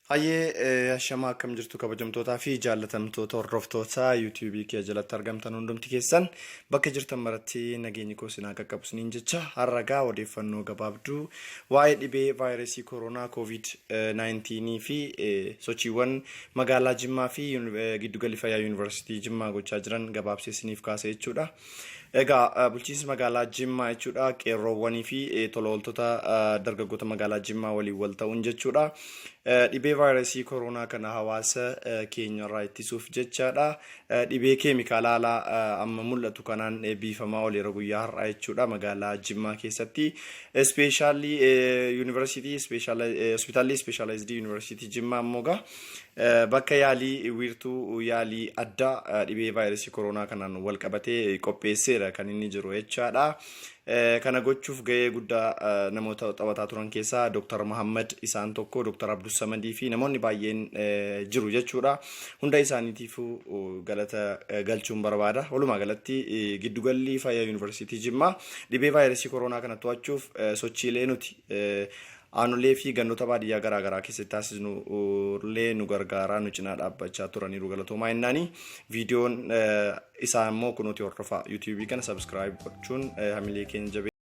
Hayyee ashama akkam jirtu kabajamtootaa fi jaallatamtoota hordoftoota YouTube kee jalatti argamtan hundumti keessan bakka jirtan maratti nageenyi koo sinaa qaqqabsiniin jecha harragaa odeeffannoo gabaabduu waa'ee dhibee vaayirasii koronaa COVID-19 fi sochiiwwan magaalaa Jimmaa fi giddugalli fayyaa Yuunivarsiitii Jimmaa gochaa jiran gabaabsee isiniif kaasee jechuudha. Egaa bulchiinsi magaalaa Jimmaa jechuudha qeerroowwanii fi tolooltota dargaggoota magaalaa Jimmaa waliin wal ta'uun jechuudha. Dhibee vaayirasii koronaa kana hawaasa keenya irraa ittisuuf jechaadha. Dhibee keemikaalaa amma mul'atu kanaan biifamaa oliira guyyaa har'aa jechuudha magaalaa Jimmaa keessatti. Ispeeshaalii Yuunivarsiitii Hospitaalli Ispeeshaalaayizidii Yuunivarsiitii Jimmaa ammoo bakka yaalii wiirtuu yaalii addaa dhibee vaayirasii koronaa kanaan wal qabatee qopheesseera kan inni jiru jechaadha. Kana gochuuf gahee guddaa namoota taphataa turan keessaa Dr. Muhammad isaan tokko, Dr. Abdus Samadii fi namoonni baay'een jiru jechuudha. Hunda isaaniitiifuu galata galchuun barbaada. Walumaa galatti giddugalli fayyaa Yuunivarsiitii Jimmaa dhibee vaayirasii koronaa kana to'achuuf sochiilee nuti aanulee fi gandoota baadiyyaa garaagaraa keessatti taasisnullee nu gargaaraa nu cinaa dhaabbachaa turaniiru galatoomaa jennaani. Viidiyoon isaa immoo kunuuti hordofaa YouTube kana subscribe gochuun hamilee keenya jabeessaa.